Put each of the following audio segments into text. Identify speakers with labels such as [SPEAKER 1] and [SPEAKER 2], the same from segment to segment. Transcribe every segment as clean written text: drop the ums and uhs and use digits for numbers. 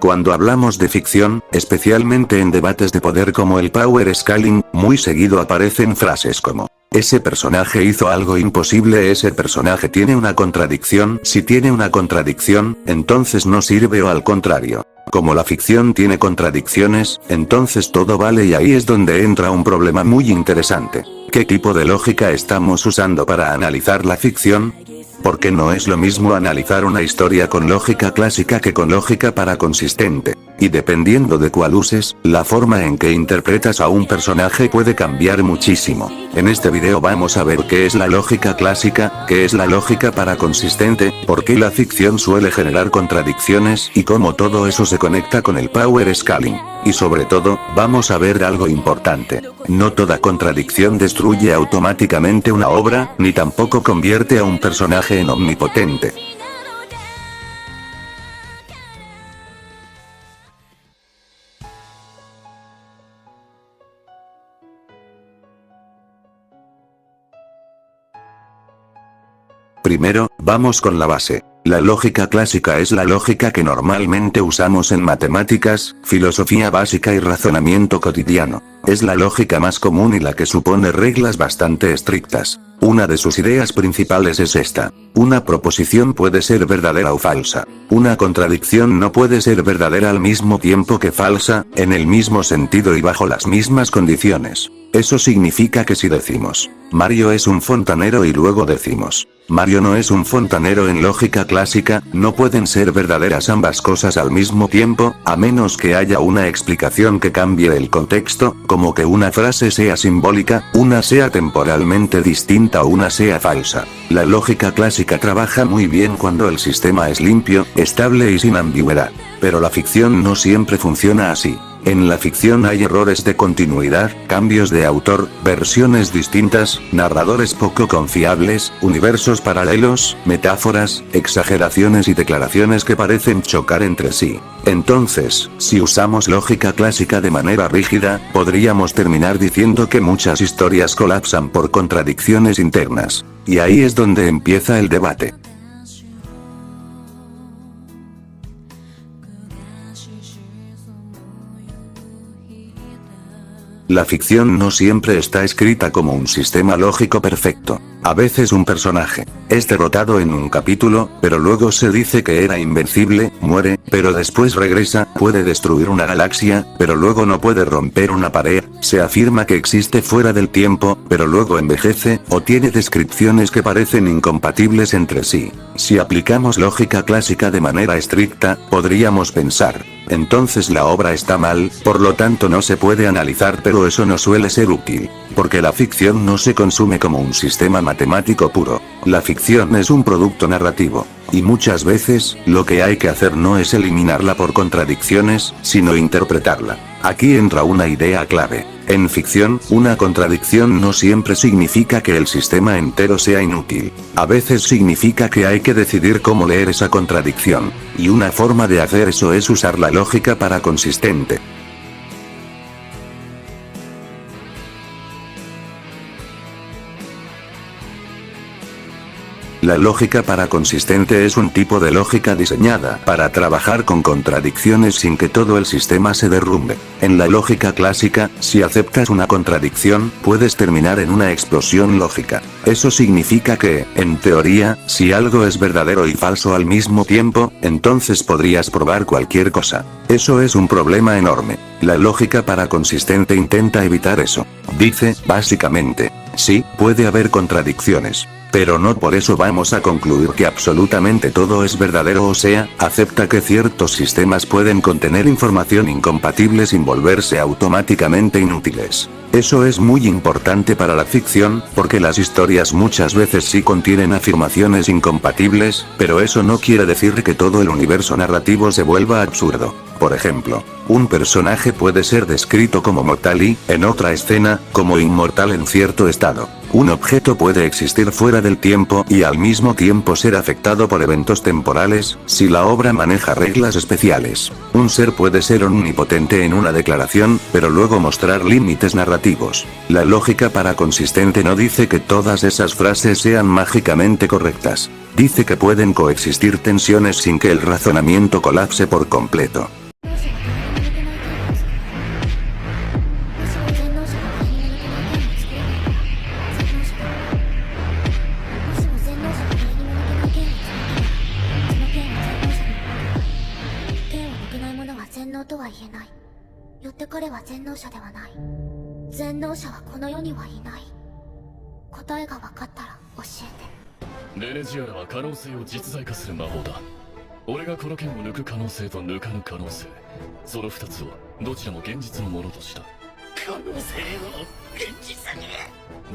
[SPEAKER 1] Cuando hablamos de ficción, especialmente en debates de poder como el power scaling, muy seguido aparecen frases como: ese personaje hizo algo imposible, ese personaje tiene una contradicción, si tiene una contradicción, entonces no sirve, o al contrario. Como la ficción tiene contradicciones, entonces todo vale, y ahí es donde entra un problema muy interesante. ¿Qué tipo de lógica estamos usando para analizar la ficción? Porque no es lo mismo analizar una historia con lógica clásica que con lógica paraconsistente. Y dependiendo de cuál uses, la forma en que interpretas a un personaje puede cambiar muchísimo. En este video vamos a ver qué es la lógica clásica, qué es la lógica paraconsistente, por qué la ficción suele generar contradicciones y cómo todo eso se conecta con el power scaling. Y sobre todo, vamos a ver algo importante. No toda contradicción destruye automáticamente una obra, ni tampoco convierte a un personaje en omnipotente. Primero, vamos con la base. La lógica clásica es la lógica que normalmente usamos en matemáticas, filosofía básica y razonamiento cotidiano. Es la lógica más común y la que supone reglas bastante estrictas. Una de sus ideas principales es esta: una proposición puede ser verdadera o falsa. Una contradicción no puede ser verdadera al mismo tiempo que falsa, en el mismo sentido y bajo las mismas condiciones. Eso significa que si decimos, Mario es un fontanero y luego decimos, Mario no es un fontanero en lógica clásica, no pueden ser verdaderas ambas cosas al mismo tiempo, a menos que haya una explicación que cambie el contexto, como que una frase sea simbólica, una sea temporalmente distinta o una sea falsa. La lógica clásica trabaja muy bien cuando el sistema es limpio, estable y sin ambigüedad. Pero la ficción no siempre funciona así. En la ficción hay errores de continuidad, cambios de autor, versiones distintas, narradores poco confiables, universos paralelos, metáforas, exageraciones y declaraciones que parecen chocar entre sí. Entonces, si usamos lógica clásica de manera rígida, podríamos terminar diciendo que muchas historias colapsan por contradicciones internas. Y ahí es donde empieza el debate. La ficción no siempre está escrita como un sistema lógico perfecto. A veces un personaje es derrotado en un capítulo, pero luego se dice que era invencible, muere, pero después regresa, puede destruir una galaxia, pero luego no puede romper una pared, se afirma que existe fuera del tiempo, pero luego envejece, o tiene descripciones que parecen incompatibles entre sí. Si aplicamos lógica clásica de manera estricta, podríamos pensar: entonces la obra está mal, por lo tanto no se puede analizar, pero eso no suele ser útil. Porque la ficción no se consume como un sistema matemático puro. La ficción es un producto narrativo. Y muchas veces, lo que hay que hacer no es eliminarla por contradicciones, sino interpretarla. Aquí entra una idea clave. En ficción, una contradicción no siempre significa que el sistema entero sea inútil. A veces significa que hay que decidir cómo leer esa contradicción. Y una forma de hacer eso es usar la lógica paraconsistente. La lógica paraconsistente es un tipo de lógica diseñada para trabajar con contradicciones sin que todo el sistema se derrumbe. En la lógica clásica, si aceptas una contradicción, puedes terminar en una explosión lógica. Eso significa que, en teoría, si algo es verdadero y falso al mismo tiempo, entonces podrías probar cualquier cosa. Eso es un problema enorme. La lógica paraconsistente intenta evitar eso. Dice, básicamente, sí, puede haber contradicciones. Pero no por eso vamos a concluir que absolutamente todo es verdadero, o sea, acepta que ciertos sistemas pueden contener información incompatible sin volverse automáticamente inútiles. Eso es muy importante para la ficción, porque las historias muchas veces sí contienen afirmaciones incompatibles, pero eso no quiere decir que todo el universo narrativo se vuelva absurdo. Por ejemplo, un personaje puede ser descrito como mortal y, en otra escena, como inmortal en cierto estado. Un objeto puede existir fuera del tiempo y al mismo tiempo ser afectado por eventos temporales, si la obra maneja reglas especiales. Un ser puede ser omnipotente en una declaración, pero luego mostrar límites narrativos. La lógica paraconsistente no dice que todas esas frases sean mágicamente correctas. Dice que pueden coexistir tensiones sin que el razonamiento colapse por completo.
[SPEAKER 2] 全能者はこの世にはいない。答えが分かったら教えて。
[SPEAKER 3] ベネジアラは可能性を実在化する魔法だ。俺がこの剣を抜く可能性と抜かぬ可能性、その2つをどちらも現実のものとした。
[SPEAKER 4] 可能性を現実に。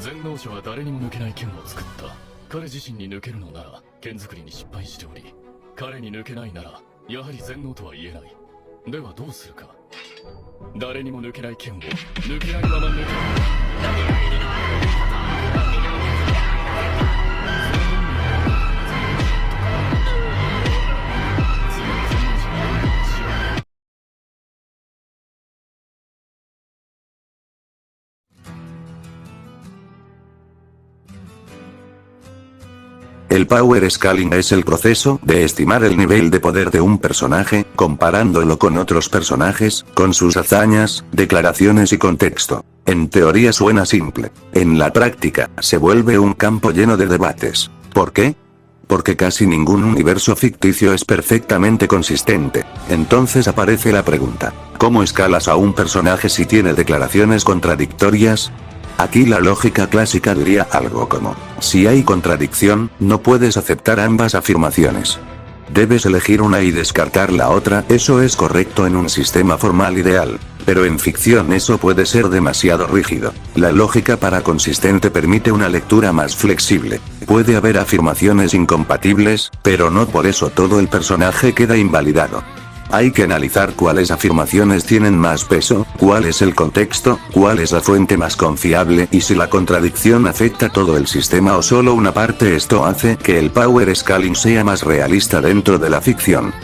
[SPEAKER 3] 全能者は誰にも抜けない剣を作った。彼自身に抜けるのなら剣作りに失敗しており、彼に抜けないならやはり全能とは言えない。ではどうするか。誰にも抜けない剣を抜けないまま抜ける。
[SPEAKER 1] El power scaling es el proceso de estimar el nivel de poder de un personaje, comparándolo con otros personajes, con sus hazañas, declaraciones y contexto. En teoría suena simple. En la práctica, se vuelve un campo lleno de debates. ¿Por qué? Porque casi ningún universo ficticio es perfectamente consistente. Entonces aparece la pregunta: ¿cómo escalas a un personaje si tiene declaraciones contradictorias? Aquí la lógica clásica diría algo como: si hay contradicción, no puedes aceptar ambas afirmaciones. Debes elegir una y descartar la otra. Eso es correcto en un sistema formal ideal. Pero en ficción eso puede ser demasiado rígido. La lógica para consistente permite una lectura más flexible. Puede haber afirmaciones incompatibles, pero no por eso todo el personaje queda invalidado. Hay que analizar cuáles afirmaciones tienen más peso, cuál es el contexto, cuál es la fuente más confiable y si la contradicción afecta todo el sistema o solo una parte. Esto hace que el power scaling sea más realista dentro de la ficción.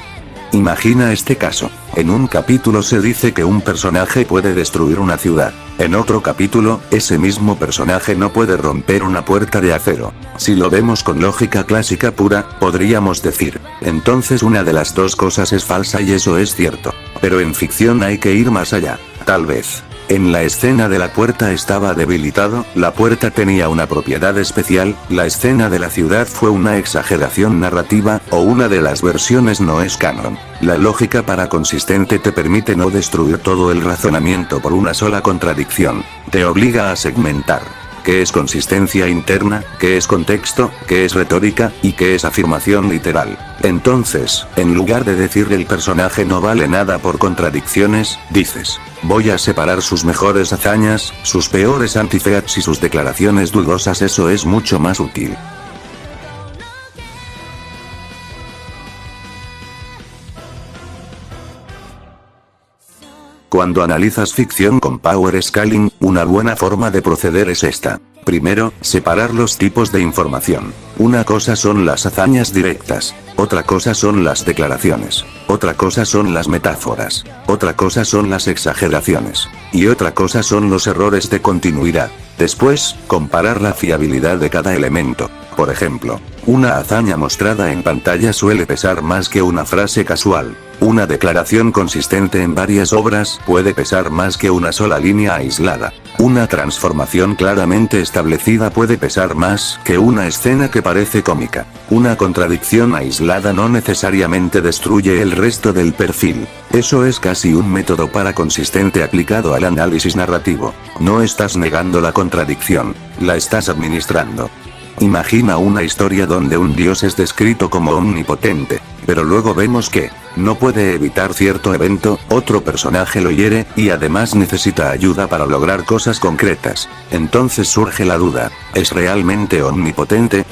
[SPEAKER 1] Imagina este caso. En un capítulo se dice que un personaje puede destruir una ciudad. En otro capítulo, ese mismo personaje no puede romper una puerta de acero. Si lo vemos con lógica clásica pura, podríamos decir: entonces una de las dos cosas es falsa y eso es cierto. Pero en ficción hay que ir más allá. Tal vez, en la escena de la puerta estaba debilitado, la puerta tenía una propiedad especial, la escena de la ciudad fue una exageración narrativa, o una de las versiones no es canon. La lógica para consistente te permite no destruir todo el razonamiento por una sola contradicción. Te obliga a segmentar. ¿Qué es consistencia interna? ¿Qué es contexto? ¿Qué es retórica? ¿Y qué es afirmación literal? Entonces, en lugar de decir el personaje no vale nada por contradicciones, dices: voy a separar sus mejores hazañas, sus peores antifeats y sus declaraciones dudosas. Eso es mucho más útil. Cuando analizas ficción con power scaling, una buena forma de proceder es esta. Primero, separar los tipos de información. Una cosa son las hazañas directas, otra cosa son las declaraciones, otra cosa son las metáforas, otra cosa son las exageraciones, y otra cosa son los errores de continuidad. Después, comparar la fiabilidad de cada elemento. Por ejemplo, una hazaña mostrada en pantalla suele pesar más que una frase casual. Una declaración consistente en varias obras puede pesar más que una sola línea aislada. Una transformación claramente establecida puede pesar más que una escena que parece cómica. Una contradicción aislada no necesariamente destruye el resto del perfil. Eso es casi un método para consistente aplicado al análisis narrativo. No estás negando la contradicción, la estás administrando. Imagina una historia donde un dios es descrito como omnipotente, pero luego vemos que no puede evitar cierto evento, otro personaje lo hiere, y además necesita ayuda para lograr cosas concretas. Entonces surge la duda: ¿es realmente omnipotente?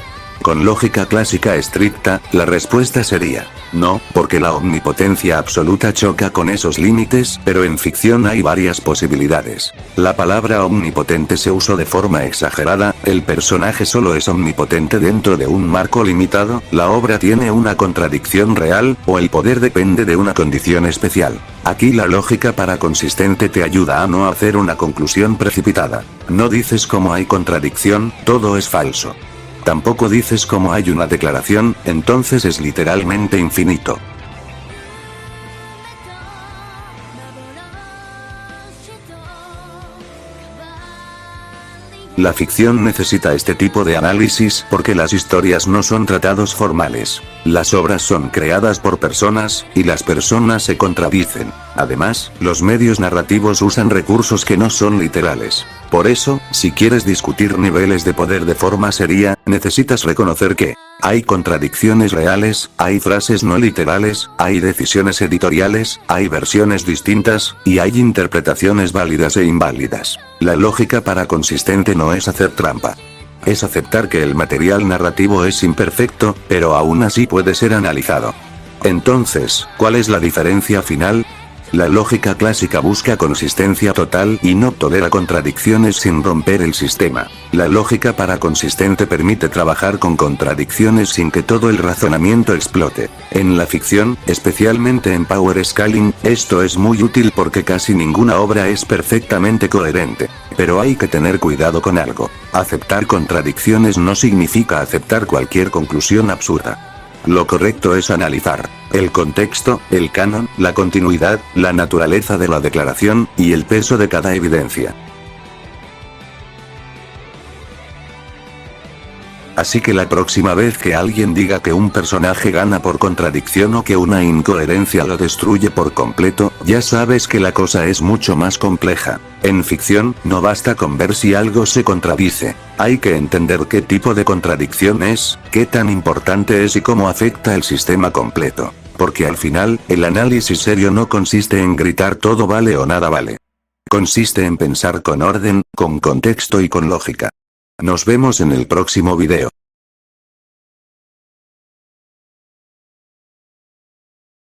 [SPEAKER 1] Con lógica clásica estricta, la respuesta sería: no, porque la omnipotencia absoluta choca con esos límites, pero en ficción hay varias posibilidades. La palabra omnipotente se usó de forma exagerada, el personaje solo es omnipotente dentro de un marco limitado, la obra tiene una contradicción real, o el poder depende de una condición especial. Aquí la lógica para consistente te ayuda a no hacer una conclusión precipitada. No dices como hay contradicción, todo es falso. Tampoco dices como hay una declaración, entonces es literalmente infinito. La ficción necesita este tipo de análisis porque las historias no son tratados formales. Las obras son creadas por personas, y las personas se contradicen. Además, los medios narrativos usan recursos que no son literales. Por eso, si quieres discutir niveles de poder de forma seria, necesitas reconocer que hay contradicciones reales, hay frases no literales, hay decisiones editoriales, hay versiones distintas, y hay interpretaciones válidas e inválidas. La lógica para consistente no es hacer trampa. Es aceptar que el material narrativo es imperfecto, pero aún así puede ser analizado. Entonces, ¿cuál es la diferencia final? La lógica clásica busca consistencia total y no tolera contradicciones sin romper el sistema. La lógica paraconsistente permite trabajar con contradicciones sin que todo el razonamiento explote. En la ficción, especialmente en Power Scaling, esto es muy útil porque casi ninguna obra es perfectamente coherente. Pero hay que tener cuidado con algo. Aceptar contradicciones no significa aceptar cualquier conclusión absurda. Lo correcto es analizar el contexto, el canon, la continuidad, la naturaleza de la declaración, y el peso de cada evidencia. Así que la próxima vez que alguien diga que un personaje gana por contradicción o que una incoherencia lo destruye por completo, ya sabes que la cosa es mucho más compleja. En ficción, no basta con ver si algo se contradice. Hay que entender qué tipo de contradicción es, qué tan importante es y cómo afecta el sistema completo. Porque al final, el análisis serio no consiste en gritar todo vale o nada vale. Consiste en pensar con orden, con contexto y con lógica. Nos vemos en el próximo video.